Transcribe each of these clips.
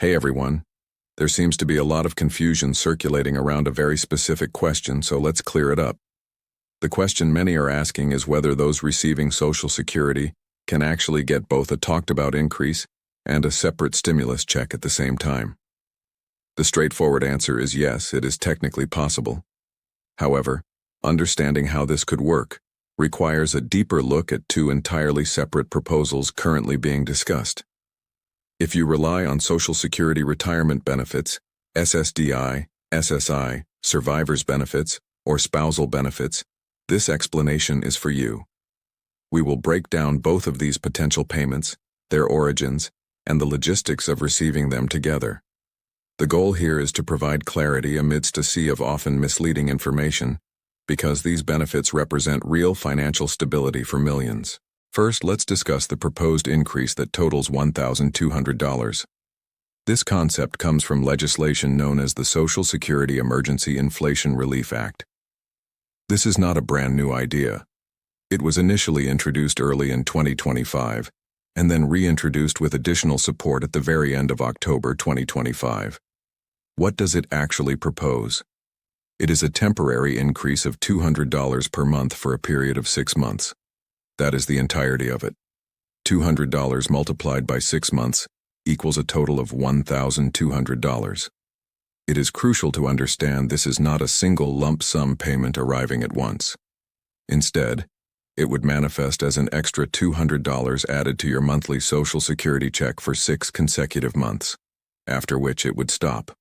Hey everyone. There seems to be a lot of confusion circulating around a very specific question, so let's clear it up. The question many are asking is whether those receiving Social Security can actually get both a talked-about increase and a separate stimulus check at the same time. The straightforward answer is yes, it is technically possible. However, understanding how this could work requires a deeper look at two entirely separate proposals currently being discussed. If you rely on Social Security retirement benefits, SSDI, SSI, survivor's benefits, or spousal benefits, this explanation is for you. We will break down both of these potential payments, their origins, and the logistics of receiving them together. The goal here is to provide clarity amidst a sea of often misleading information, because these benefits represent real financial stability for millions. First, let's discuss the proposed increase that totals $1,200. This concept comes from legislation known as the Social Security Emergency Inflation Relief Act. This is not a brand new idea. It was initially introduced early in 2025, and then reintroduced with additional support at the very end of October 2025. What does it actually propose? It is a temporary increase of $200 per month for a period of 6 months. That is the entirety of it. $200 multiplied by 6 months equals a total of $1,200. It is crucial to understand this is not a single lump sum payment arriving at once. Instead, it would manifest as an extra $200 added to your monthly Social Security check for 6 consecutive months, after which it would stop.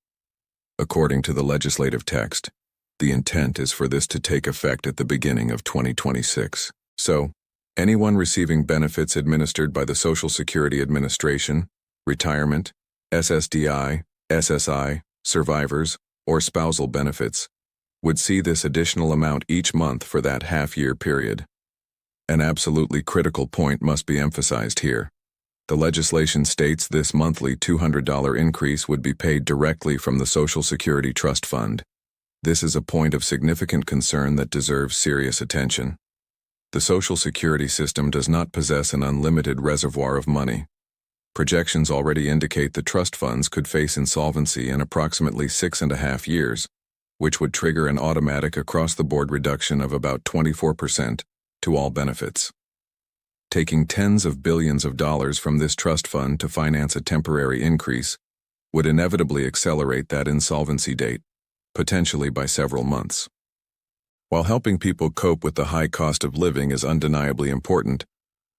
According to the legislative text, the intent is for this to take effect at the beginning of 2026. So, anyone receiving benefits administered by the Social Security Administration, retirement, SSDI, SSI, survivors, or spousal benefits, would see this additional amount each month for that half-year period. An absolutely critical point must be emphasized here. The legislation states this monthly $200 increase would be paid directly from the Social Security Trust Fund. This is a point of significant concern that deserves serious attention. The Social Security system does not possess an unlimited reservoir of money. Projections already indicate the trust funds could face insolvency in approximately 6.5 years, which would trigger an automatic across-the-board reduction of about 24% to all benefits. Taking tens of billions of dollars from this trust fund to finance a temporary increase would inevitably accelerate that insolvency date, potentially by several months. While helping people cope with the high cost of living is undeniably important,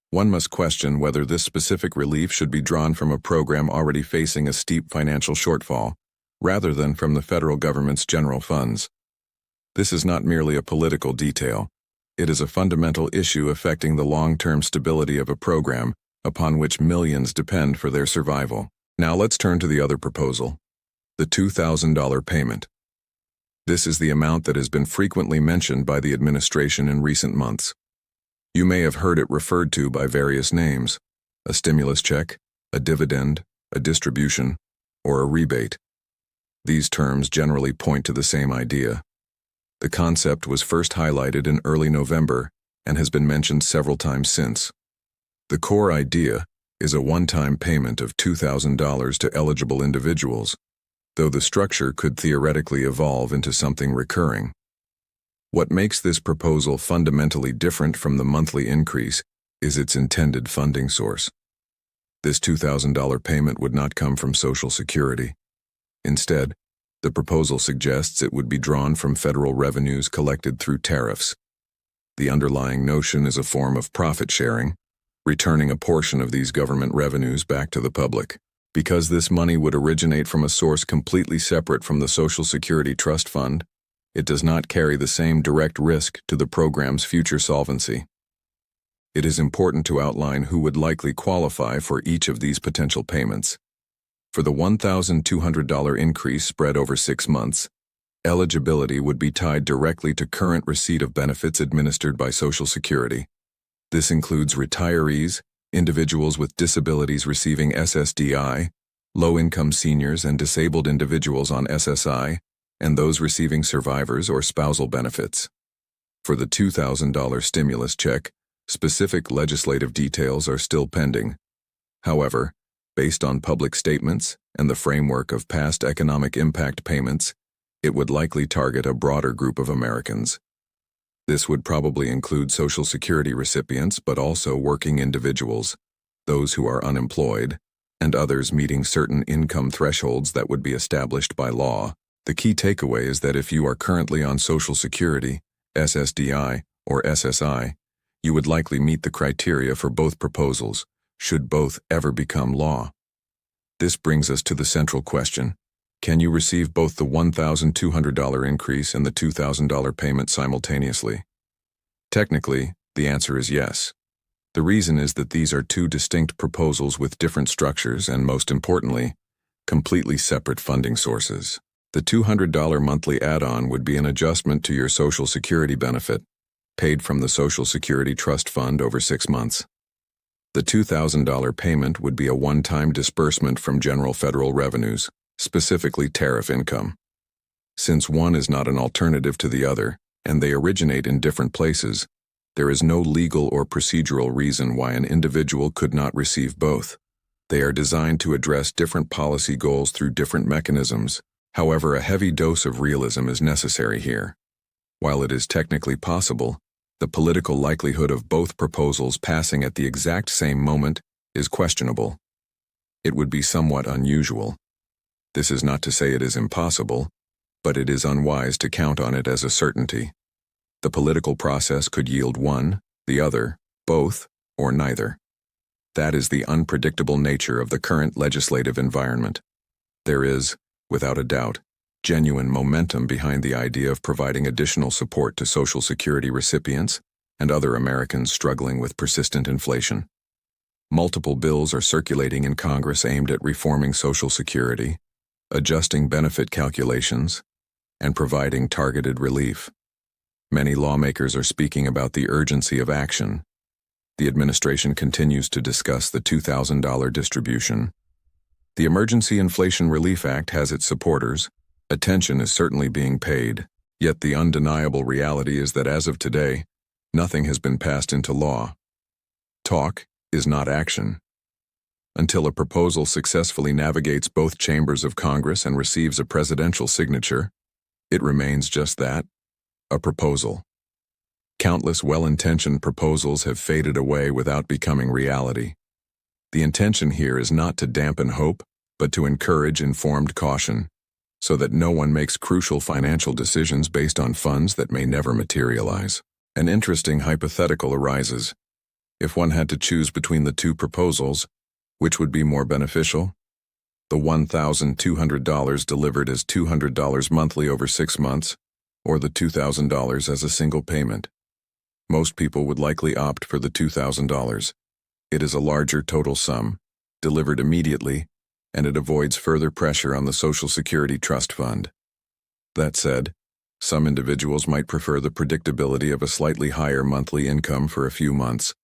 one must question whether this specific relief should be drawn from a program already facing a steep financial shortfall, rather than from the federal government's general funds. This is not merely a political detail. It is a fundamental issue affecting the long-term stability of a program upon which millions depend for their survival. Now let's turn to the other proposal, the $2,000 payment. This is the amount that has been frequently mentioned by the administration in recent months. You may have heard it referred to by various names: a stimulus check, a dividend, a distribution, or a rebate. These terms generally point to the same idea. The concept was first highlighted in early November and has been mentioned several times since. The core idea is a one-time payment of $2,000 to eligible individuals, though the structure could theoretically evolve into something recurring. What makes this proposal fundamentally different from the monthly increase is its intended funding source. This $2,000 payment would not come from Social Security. Instead, the proposal suggests it would be drawn from federal revenues collected through tariffs. The underlying notion is a form of profit sharing, returning a portion of these government revenues back to the public. Because this money would originate from a source completely separate from the Social Security Trust Fund, it does not carry the same direct risk to the program's future solvency. It is important to outline who would likely qualify for each of these potential payments. For the $1,200 increase spread over 6 months, eligibility would be tied directly to current receipt of benefits administered by Social Security. This includes retirees, individuals with disabilities receiving SSDI, low-income seniors and disabled individuals on SSI, and those receiving survivors or spousal benefits. For the $2,000 stimulus check, specific legislative details are still pending. However, Based on public statements and the framework of past economic impact payments, it would likely target a broader group of Americans. This would probably include Social Security recipients, but also working individuals, those who are unemployed, and others meeting certain income thresholds that would be established by law. The key takeaway is that if you are currently on Social Security, SSDI, or SSI, you would likely meet the criteria for both proposals, should both ever become law. This brings us to the central question: can you receive both the $1,200 increase and the $2,000 payment simultaneously? Technically, the answer is yes. The reason is that these are two distinct proposals with different structures and, most importantly, completely separate funding sources. The $200 monthly add-on would be an adjustment to your Social Security benefit, paid from the Social Security Trust Fund over 6 months. The $2,000 payment would be a one-time disbursement from general federal revenues, specifically tariff income. Since one is not an alternative to the other, and they originate in different places, there is no legal or procedural reason why an individual could not receive both. They are designed to address different policy goals through different mechanisms. However, a heavy dose of realism is necessary here. While it is technically possible, the political likelihood of both proposals passing at the exact same moment is questionable. It would be somewhat unusual. This is not to say it is impossible, but it is unwise to count on it as a certainty. The political process could yield one, the other, both, or neither. That is the unpredictable nature of the current legislative environment. There is, without a doubt, genuine momentum behind the idea of providing additional support to Social Security recipients and other Americans struggling with persistent inflation. Multiple bills are circulating in Congress aimed at reforming Social Security, adjusting benefit calculations, and providing targeted relief. Many lawmakers are speaking about the urgency of action. The administration continues to discuss the $2,000 distribution. The Emergency Inflation Relief Act has its supporters. Attention is certainly being paid, yet the undeniable reality is that as of today, nothing has been passed into law. Talk is not action. Until a proposal successfully navigates both chambers of Congress and receives a presidential signature, it remains just that, a proposal. Countless well-intentioned proposals have faded away without becoming reality. The intention here is not to dampen hope, but to encourage informed caution, so that no one makes crucial financial decisions based on funds that may never materialize. An interesting hypothetical arises. If one had to choose between the two proposals, which would be more beneficial? The $1,200 delivered as $200 monthly over 6 months, or the $2,000 as a single payment? Most people would likely opt for the $2,000. It is a larger total sum, delivered immediately, and it avoids further pressure on the Social Security Trust Fund. That said, some individuals might prefer the predictability of a slightly higher monthly income for a few months,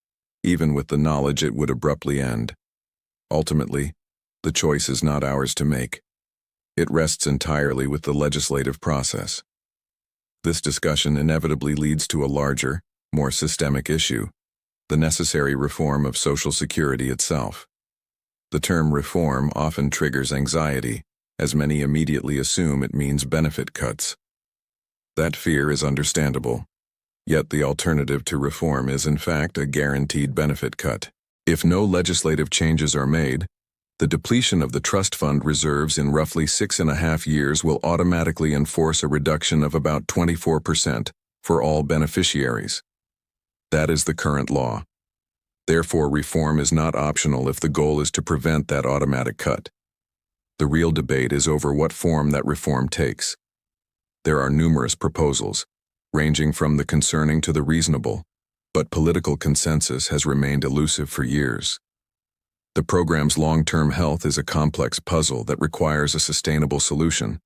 even with the knowledge it would abruptly end. Ultimately, the choice is not ours to make. It rests entirely with the legislative process. This discussion inevitably leads to a larger, more systemic issue: the necessary reform of Social Security itself. The term reform often triggers anxiety, as many immediately assume it means benefit cuts. That fear is understandable. Yet the alternative to reform is in fact a guaranteed benefit cut. If no legislative changes are made, the depletion of the trust fund reserves in roughly 6.5 years will automatically enforce a reduction of about 24% for all beneficiaries. That is the current law. Therefore, reform is not optional if the goal is to prevent that automatic cut. The real debate is over what form that reform takes. There are numerous proposals, ranging from the concerning to the reasonable, but political consensus has remained elusive for years. The program's long-term health is a complex puzzle that requires a sustainable solution,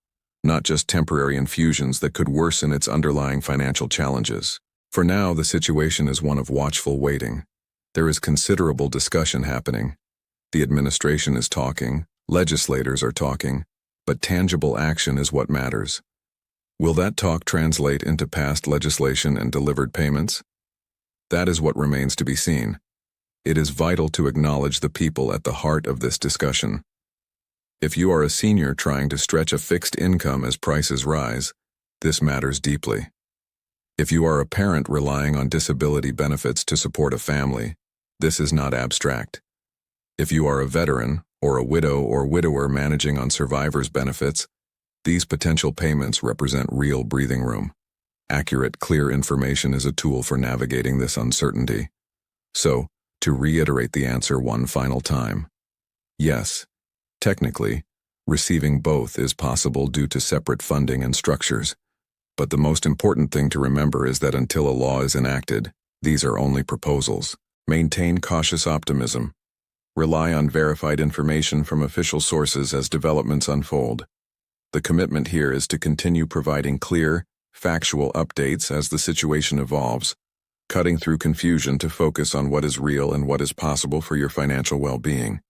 not just temporary infusions that could worsen its underlying financial challenges. For now, the situation is one of watchful waiting. There is considerable discussion happening. The administration is talking, legislators are talking, but tangible action is what matters. Will that talk translate into passed legislation and delivered payments? That is what remains to be seen. It is vital to acknowledge the people at the heart of this discussion. If you are a senior trying to stretch a fixed income as prices rise, this matters deeply. If you are a parent relying on disability benefits to support a family, this is not abstract. If you are a veteran or a widow or widower managing on survivors' benefits, these potential payments represent real breathing room. Accurate, clear information is a tool for navigating this uncertainty. So, to reiterate the answer one final time, yes, technically, receiving both is possible due to separate funding and structures. But the most important thing to remember is that until a law is enacted, these are only proposals. Maintain cautious optimism. Rely on verified information from official sources as developments unfold. The commitment here is to continue providing clear, factual updates as the situation evolves, cutting through confusion to focus on what is real and what is possible for your financial well-being.